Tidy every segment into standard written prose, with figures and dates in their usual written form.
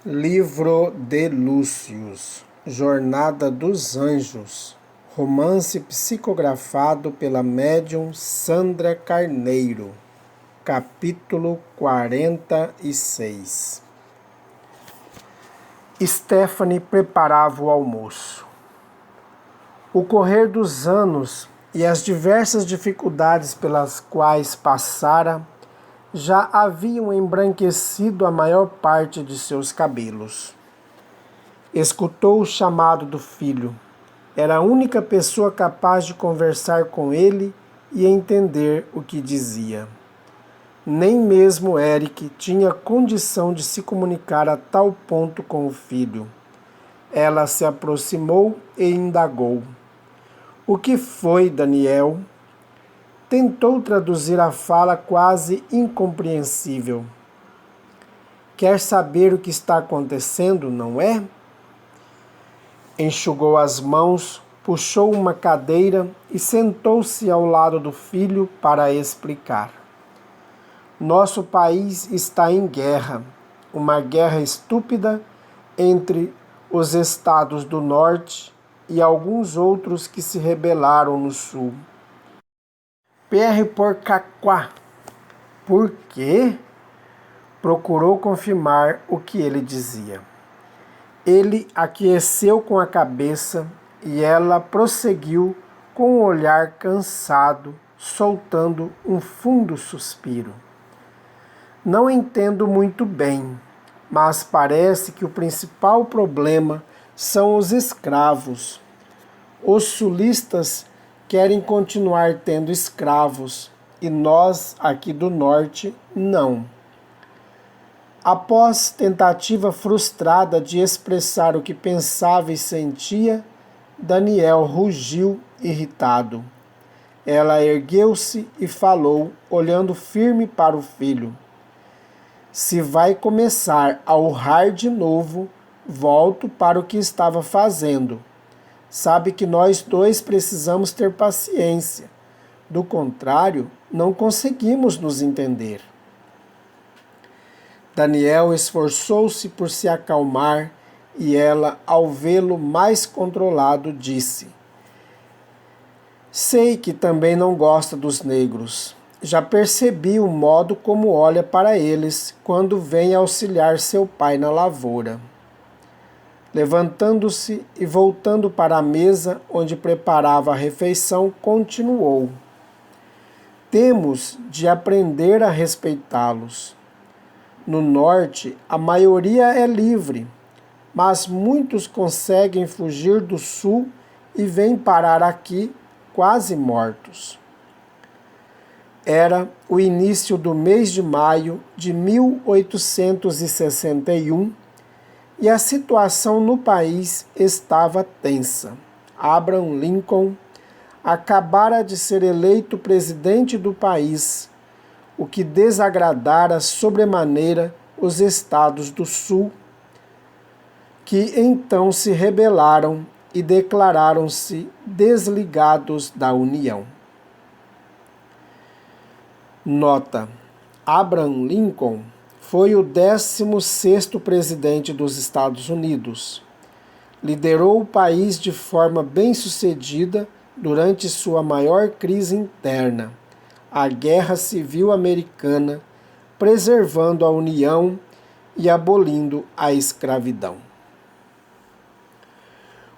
Livro de Lúcius, Jornada dos Anjos, romance psicografado pela médium Sandra Carneiro, capítulo 46. Stephanie preparava o almoço. O correr dos anos e as diversas dificuldades pelas quais passara já haviam embranquecido a maior parte de seus cabelos. Escutou o chamado do filho. Era a única pessoa capaz de conversar com ele e entender o que dizia. Nem mesmo Eric tinha condição de se comunicar a tal ponto com o filho. Ela se aproximou e indagou. O que foi, Daniel? Tentou traduzir a fala quase incompreensível. Quer saber o que está acontecendo, não é? Enxugou as mãos, puxou uma cadeira e sentou-se ao lado do filho para explicar. Nosso país está em guerra, uma guerra estúpida entre os estados do norte e alguns outros que se rebelaram no sul. Pierre Porcaquá. Por quê? Procurou confirmar o que ele dizia. Ele aqueceu com a cabeça e ela prosseguiu com o olhar cansado, soltando um fundo suspiro. Não entendo muito bem, mas parece que o principal problema são os escravos. Os sulistas querem continuar tendo escravos e nós, aqui do norte, não. Após tentativa frustrada de expressar o que pensava e sentia, Daniel rugiu irritado. Ela ergueu-se e falou, olhando firme para o filho. Se vai começar a urrar de novo, volto para o que estava fazendo. Sabe que nós dois precisamos ter paciência. Do contrário, não conseguimos nos entender. Daniel esforçou-se por se acalmar e ela, ao vê-lo mais controlado, disse: Sei que também não gosta dos negros. Já percebi o modo como olha para eles quando vem auxiliar seu pai na lavoura. Levantando-se e voltando para a mesa onde preparava a refeição, continuou. Temos de aprender a respeitá-los. No norte, a maioria é livre, mas muitos conseguem fugir do sul e vêm parar aqui quase mortos. Era o início do mês de maio de 1861 e a situação no país estava tensa. Abraham Lincoln acabara de ser eleito presidente do país, o que desagradara sobremaneira os estados do sul, que então se rebelaram e declararam-se desligados da União. Nota: Abraham Lincoln foi o 16º presidente dos Estados Unidos. Liderou o país de forma bem-sucedida durante sua maior crise interna, a Guerra Civil Americana, preservando a União e abolindo a escravidão.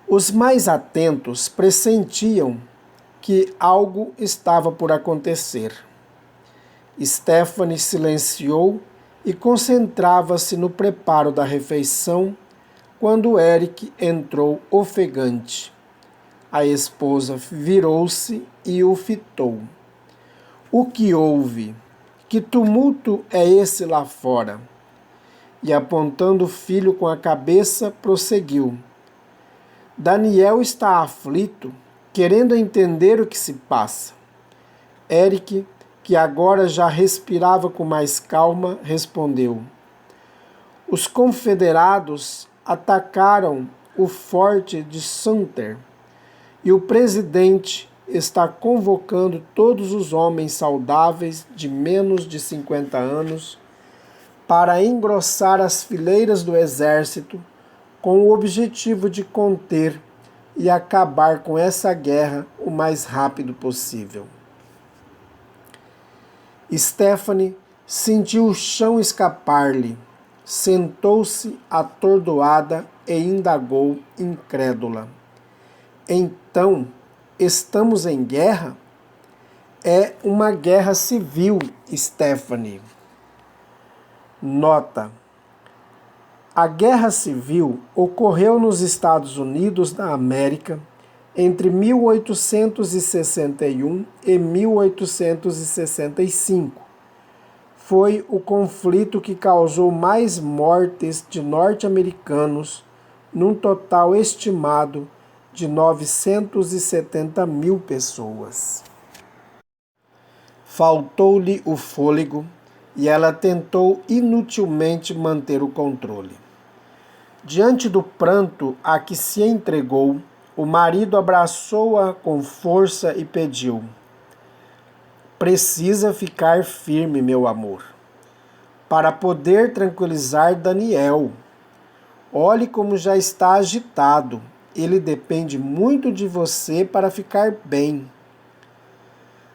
Os mais atentos pressentiam que algo estava por acontecer. Stephanie silenciou e concentrava-se no preparo da refeição quando Eric entrou ofegante. A esposa virou-se e o fitou. O que houve? Que tumulto é esse lá fora? E apontando o filho com a cabeça, prosseguiu. Daniel está aflito, querendo entender o que se passa. Eric, que agora já respirava com mais calma, respondeu. Os confederados atacaram o forte de Sumter e o presidente está convocando todos os homens saudáveis de menos de 50 anos para engrossar as fileiras do exército com o objetivo de conter e acabar com essa guerra o mais rápido possível. Stephanie sentiu o chão escapar-lhe, sentou-se atordoada e indagou, incrédula. Então, estamos em guerra? É uma guerra civil, Stephanie. Nota: a Guerra Civil ocorreu nos Estados Unidos da América entre 1861 e 1865. Foi o conflito que causou mais mortes de norte-americanos, num total estimado de 970 mil pessoas. Faltou-lhe o fôlego e ela tentou inutilmente manter o controle. Diante do pranto a que se entregou, o marido abraçou-a com força e pediu: precisa ficar firme, meu amor, para poder tranquilizar Daniel. Olhe como já está agitado. Ele depende muito de você para ficar bem.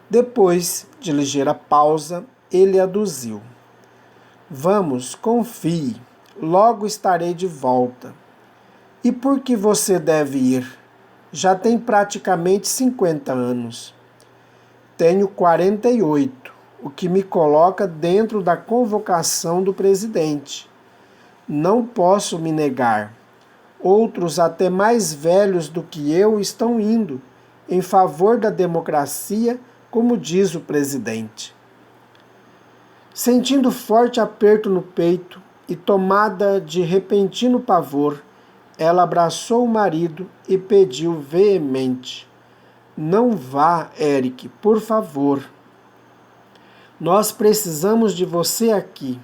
Depois de ligeira pausa, ele aduziu: vamos, confie, logo estarei de volta. E por que você deve ir? Já tem praticamente 50 anos. Tenho 48, o que me coloca dentro da convocação do presidente. Não posso me negar. Outros, até mais velhos do que eu, estão indo em favor da democracia, como diz o presidente. Sentindo forte aperto no peito e tomada de repentino pavor, ela abraçou o marido e pediu veemente: não vá, Eric, por favor. Nós precisamos de você aqui.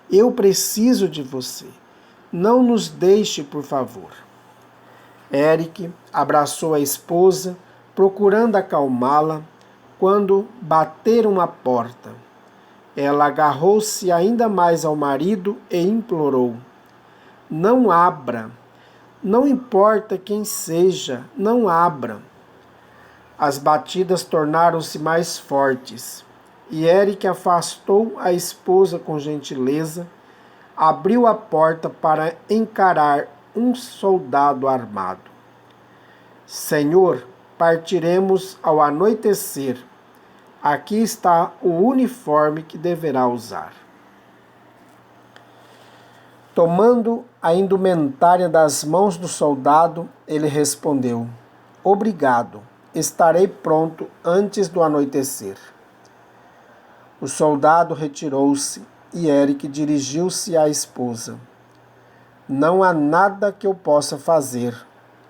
Eu preciso de você. Não nos deixe, por favor. Eric abraçou a esposa, procurando acalmá-la, quando bateram a porta. Ela agarrou-se ainda mais ao marido e implorou: não abra. Não importa quem seja, não abra. As batidas tornaram-se mais fortes e Eric afastou a esposa com gentileza, abriu a porta para encarar um soldado armado. Senhor, partiremos ao anoitecer. Aqui está o uniforme que deverá usar. Tomando a indumentária das mãos do soldado, ele respondeu: obrigado, estarei pronto antes do anoitecer. O soldado retirou-se e Eric dirigiu-se à esposa. Não há nada que eu possa fazer.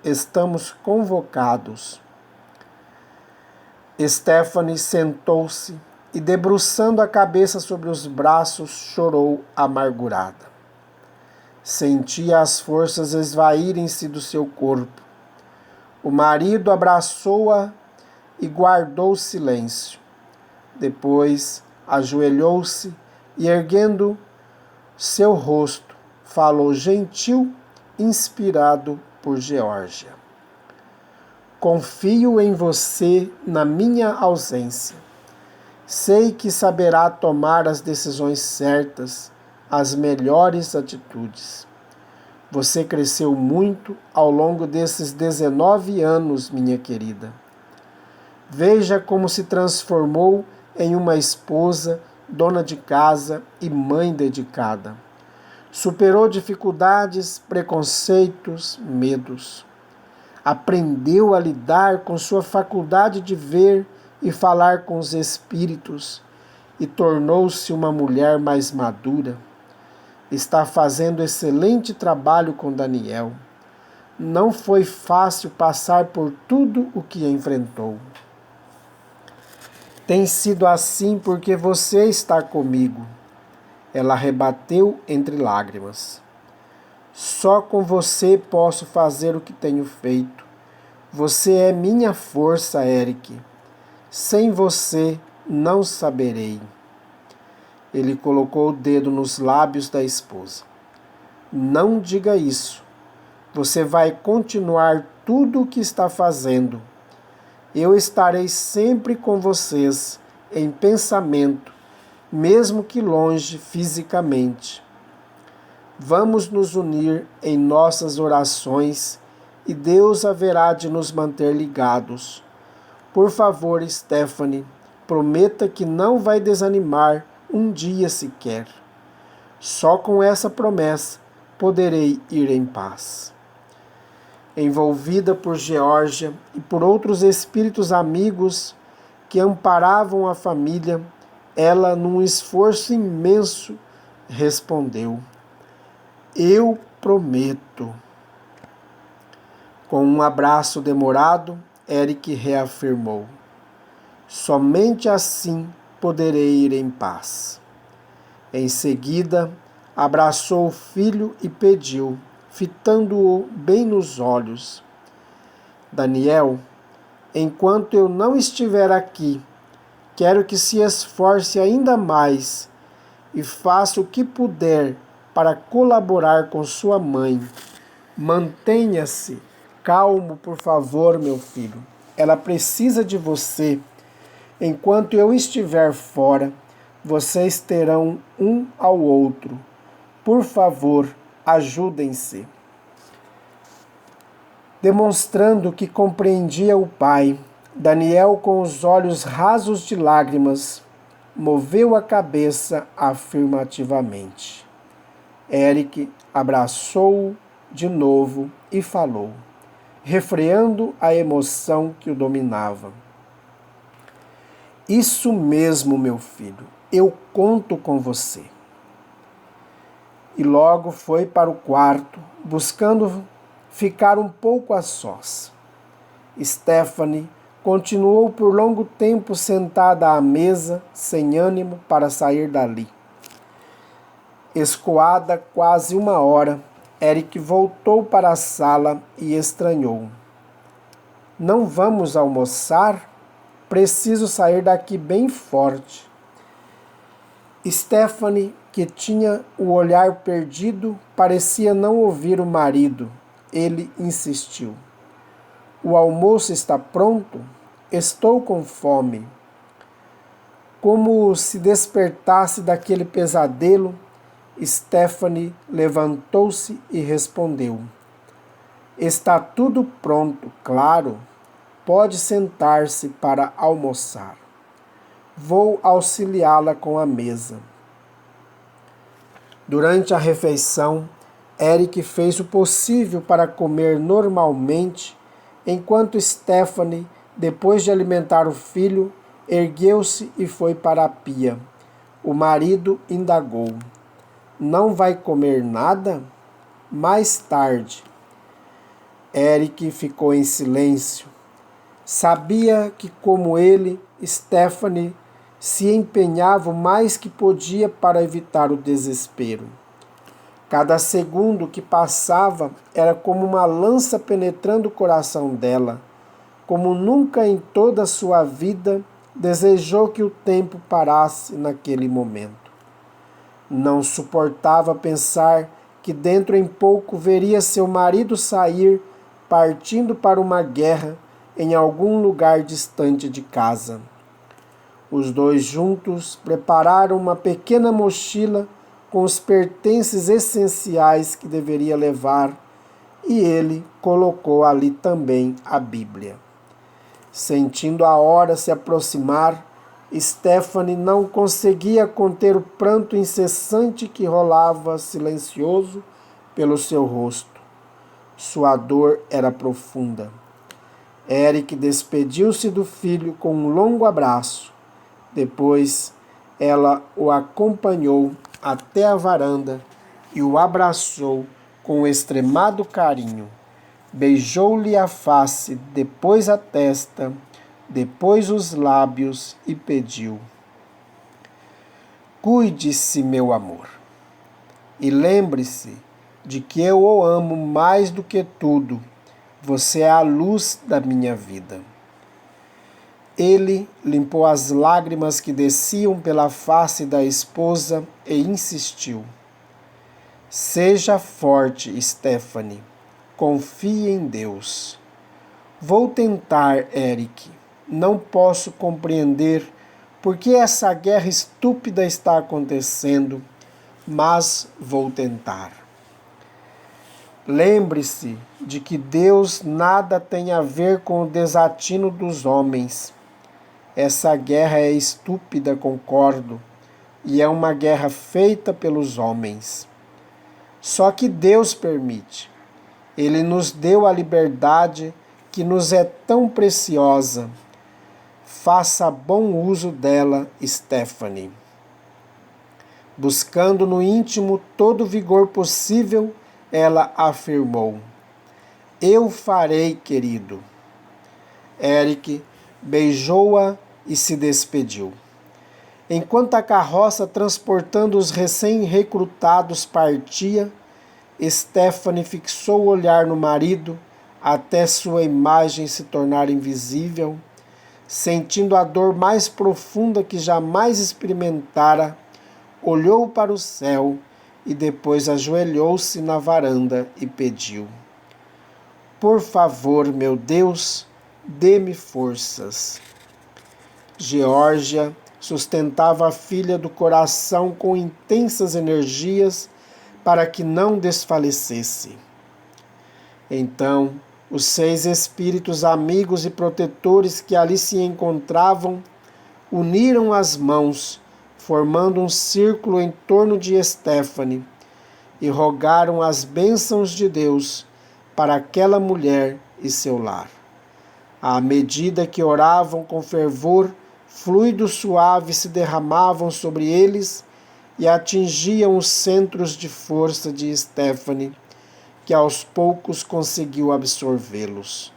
Estamos convocados. Stephanie sentou-se e, debruçando a cabeça sobre os braços, chorou amargurada. Sentia as forças esvaírem-se do seu corpo. O marido abraçou-a e guardou silêncio. Depois ajoelhou-se e, erguendo seu rosto, falou gentil, inspirado por Geórgia. Confio em você na minha ausência. Sei que saberá tomar as decisões certas, as melhores atitudes. Você cresceu muito ao longo desses 19 anos, minha querida. Veja como se transformou em uma esposa, dona de casa e mãe dedicada. Superou dificuldades, preconceitos, medos. Aprendeu a lidar com sua faculdade de ver e falar com os espíritos e tornou-se uma mulher mais madura. Está fazendo excelente trabalho com Daniel. Não foi fácil passar por tudo o que enfrentou. Tem sido assim porque você está comigo. Ela rebateu entre lágrimas. Só com você posso fazer o que tenho feito. Você é minha força, Eric. Sem você, não saberei. Ele colocou o dedo nos lábios da esposa. Não diga isso. Você vai continuar tudo o que está fazendo. Eu estarei sempre com vocês, em pensamento, mesmo que longe fisicamente. Vamos nos unir em nossas orações e Deus haverá de nos manter ligados. Por favor, Stephanie, prometa que não vai desanimar um dia sequer. Só com essa promessa poderei ir em paz. Envolvida por Geórgia e por outros espíritos amigos que amparavam a família, ela, num esforço imenso, respondeu: Eu prometo. Com um abraço demorado, Eric reafirmou: Somente assim poderei ir em paz. Em seguida, abraçou o filho e pediu, fitando-o bem nos olhos: Daniel, enquanto eu não estiver aqui, quero que se esforce ainda mais e faça o que puder para colaborar com sua mãe. Mantenha-se calmo, por favor, meu filho. Ela precisa de você. Enquanto eu estiver fora, vocês terão um ao outro. Por favor, ajudem-se. Demonstrando que compreendia o pai, Daniel, com os olhos rasos de lágrimas, moveu a cabeça afirmativamente. Eric abraçou-o de novo e falou, refreando a emoção que o dominava: Isso mesmo, meu filho, eu conto com você. E logo foi para o quarto, buscando ficar um pouco a sós. Stephanie continuou por longo tempo sentada à mesa, sem ânimo para sair dali. Escoada quase uma hora, Eric voltou para a sala e estranhou. Não vamos almoçar? Preciso sair daqui bem forte. Stephanie, que tinha o olhar perdido, parecia não ouvir o marido. Ele insistiu. O almoço está pronto? Estou com fome. Como se despertasse daquele pesadelo, Stephanie levantou-se e respondeu: Está tudo pronto, claro. Pode sentar-se para almoçar. Vou auxiliá-la com a mesa. Durante a refeição, Eric fez o possível para comer normalmente, enquanto Stephanie, depois de alimentar o filho, ergueu-se e foi para a pia. O marido indagou: Não vai comer nada? Mais tarde. Eric ficou em silêncio. Sabia que, como ele, Stephanie se empenhava o mais que podia para evitar o desespero. Cada segundo que passava era como uma lança penetrando o coração dela. Como nunca em toda a sua vida, desejou que o tempo parasse naquele momento. Não suportava pensar que dentro em pouco veria seu marido sair, partindo para uma guerra em algum lugar distante de casa. Os dois juntos prepararam uma pequena mochila com os pertences essenciais que deveria levar, e ele colocou ali também a Bíblia. Sentindo a hora se aproximar, Stephanie não conseguia conter o pranto incessante que rolava silencioso pelo seu rosto. Sua dor era profunda. Eric despediu-se do filho com um longo abraço. Depois, ela o acompanhou até a varanda e o abraçou com extremado carinho. Beijou-lhe a face, depois a testa, depois os lábios e pediu: Cuide-se, meu amor, e lembre-se de que eu o amo mais do que tudo. Você é a luz da minha vida. Ele limpou as lágrimas que desciam pela face da esposa e insistiu: Seja forte, Stephanie. Confie em Deus. Vou tentar, Eric. Não posso compreender por que essa guerra estúpida está acontecendo, mas vou tentar. Lembre-se de que Deus nada tem a ver com o desatino dos homens. Essa guerra é estúpida, concordo, e é uma guerra feita pelos homens. Só que Deus permite. Ele nos deu a liberdade que nos é tão preciosa. Faça bom uso dela, Stephanie. Buscando no íntimo todo o vigor possível, ela afirmou: Eu farei, querido. Eric beijou-a e se despediu. Enquanto a carroça transportando os recém-recrutados partia, Stephanie fixou o olhar no marido até sua imagem se tornar invisível, sentindo a dor mais profunda que jamais experimentara, olhou para o céu e depois ajoelhou-se na varanda e pediu: Por favor, meu Deus, dê-me forças. Geórgia sustentava a filha do coração com intensas energias para que não desfalecesse. Então, os 6 espíritos amigos e protetores que ali se encontravam uniram as mãos, formando um círculo em torno de Stephanie, e rogaram as bênçãos de Deus para aquela mulher e seu lar. À medida que oravam com fervor, fluidos suaves se derramavam sobre eles e atingiam os centros de força de Stephanie, que aos poucos conseguiu absorvê-los.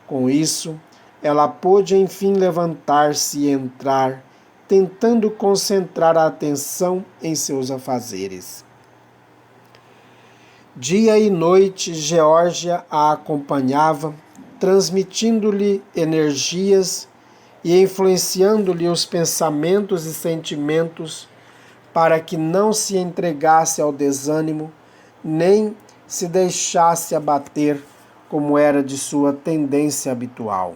Com isso, ela pôde enfim levantar-se e entrar, tentando concentrar a atenção em seus afazeres. Dia e noite, Geórgia a acompanhava, transmitindo-lhe energias e influenciando-lhe os pensamentos e sentimentos para que não se entregasse ao desânimo, nem se deixasse abater, como era de sua tendência habitual.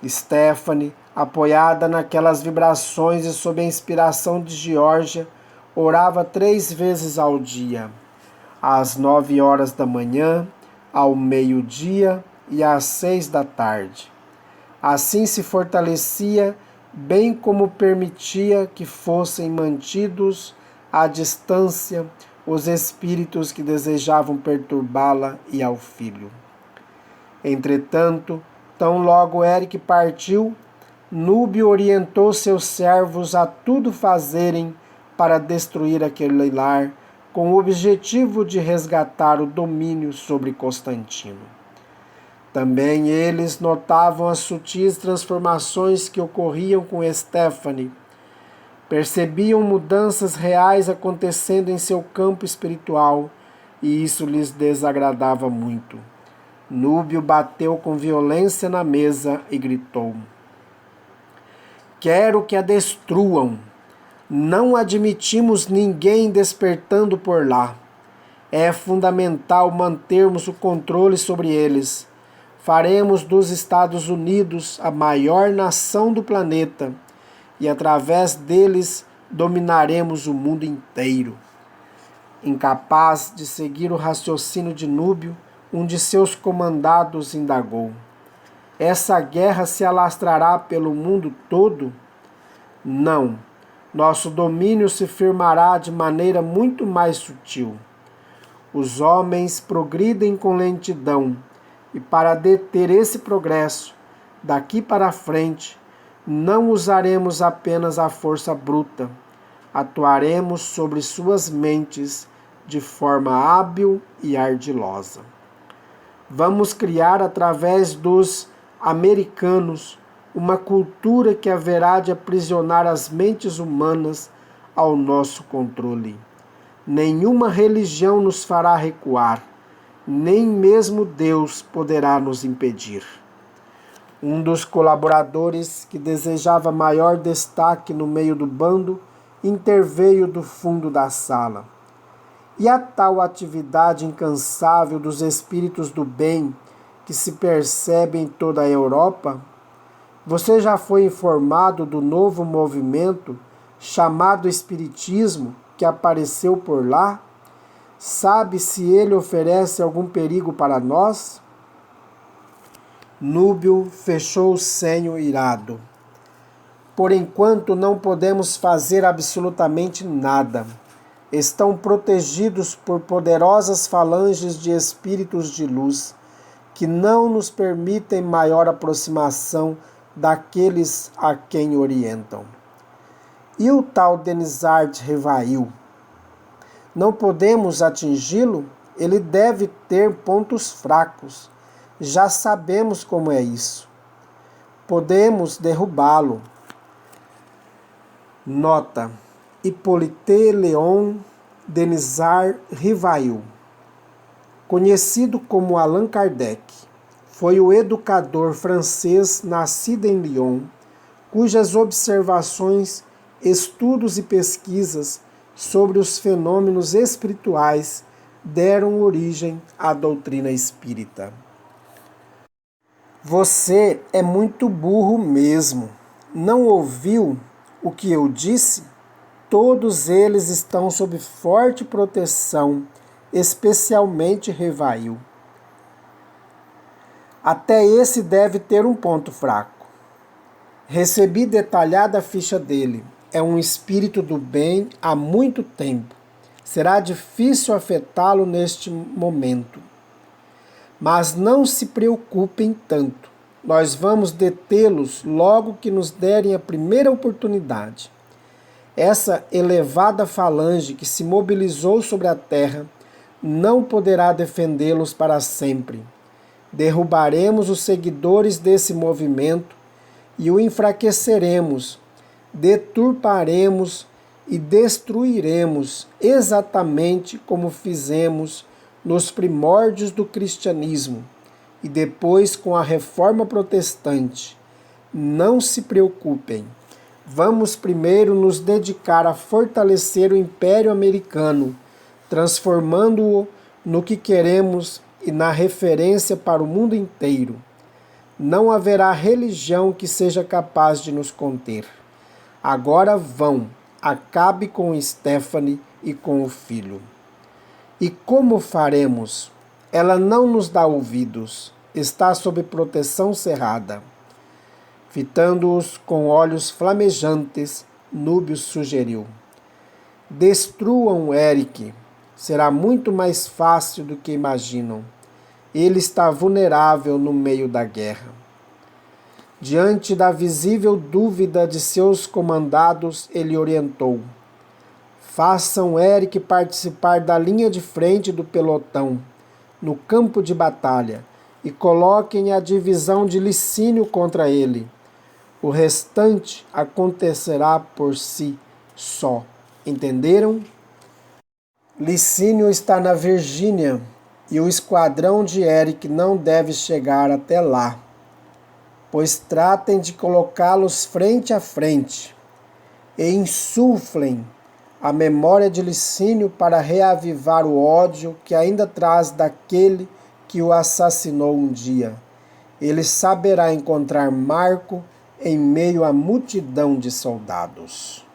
Stephanie, apoiada naquelas vibrações e sob a inspiração de Geórgia, orava 3 vezes ao dia, às 9 horas da manhã, ao meio-dia e às 6 da tarde. Assim se fortalecia, bem como permitia que fossem mantidos à distância os espíritos que desejavam perturbá-la e ao filho. Entretanto, tão logo Eric partiu, Núbio orientou seus servos a tudo fazerem para destruir aquele lar, com o objetivo de resgatar o domínio sobre Constantino. Também eles notavam as sutis transformações que ocorriam com Stephanie. Percebiam mudanças reais acontecendo em seu campo espiritual, e isso lhes desagradava muito. Núbio bateu com violência na mesa e gritou: Quero que a destruam. Não admitimos ninguém despertando por lá. É fundamental mantermos o controle sobre eles. Faremos dos Estados Unidos a maior nação do planeta e através deles dominaremos o mundo inteiro. Incapaz de seguir o raciocínio de Núbio, um de seus comandados indagou: Essa guerra se alastrará pelo mundo todo? Não. Nosso domínio se firmará de maneira muito mais sutil. Os homens progridem com lentidão, e para deter esse progresso, daqui para frente, não usaremos apenas a força bruta, atuaremos sobre suas mentes de forma hábil e ardilosa. Vamos criar através dos americanos uma cultura que haverá de aprisionar as mentes humanas ao nosso controle. Nenhuma religião nos fará recuar, nem mesmo Deus poderá nos impedir. Um dos colaboradores, que desejava maior destaque no meio do bando, interveio do fundo da sala. E a tal atividade incansável dos espíritos do bem que se percebe em toda a Europa? Você já foi informado do novo movimento chamado Espiritismo que apareceu por lá? Sabe se ele oferece algum perigo para nós? Núbio fechou o senho irado. Por enquanto não podemos fazer absolutamente nada. Estão protegidos por poderosas falanges de espíritos de luz, que não nos permitem maior aproximação daqueles a quem orientam. E o tal Denizard Revail? Não podemos atingi-lo? Ele deve ter pontos fracos. Já sabemos como é isso. Podemos derrubá-lo. Nota: Hippolyte Léon Denizard Revail, conhecido como Allan Kardec, foi o educador francês nascido em Lyon, cujas observações, estudos e pesquisas sobre os fenômenos espirituais deram origem à doutrina espírita. Você é muito burro mesmo. Não ouviu o que eu disse? Todos eles estão sob forte proteção, especialmente Revail. Até esse deve ter um ponto fraco. Recebi detalhada a ficha dele. É um espírito do bem há muito tempo. Será difícil afetá-lo neste momento. Mas não se preocupem tanto. Nós vamos detê-los logo que nos derem a primeira oportunidade. Essa elevada falange que se mobilizou sobre a terra não poderá defendê-los para sempre. Derrubaremos os seguidores desse movimento e o enfraqueceremos, deturparemos e destruiremos exatamente como fizemos nos primórdios do cristianismo e depois com a reforma protestante. Não se preocupem. Vamos primeiro nos dedicar a fortalecer o Império Americano, transformando-o no que queremos e na referência para o mundo inteiro. Não haverá religião que seja capaz de nos conter. Agora vão, acabe com Stephanie e com o filho. E como faremos? Ela não nos dá ouvidos, está sob proteção cerrada. Fitando-os com olhos flamejantes, Núbio sugeriu: destruam Eric. Será muito mais fácil do que imaginam. Ele está vulnerável no meio da guerra. Diante da visível dúvida de seus comandados, ele orientou: façam Eric participar da linha de frente do pelotão, no campo de batalha, e coloquem a divisão de Licínio contra ele. O restante acontecerá por si só. Entenderam? Licínio está na Virgínia e o esquadrão de Eric não deve chegar até lá, pois tratem de colocá-los frente a frente e insuflem a memória de Licínio para reavivar o ódio que ainda traz daquele que o assassinou um dia. Ele saberá encontrar Marco em meio à multidão de soldados.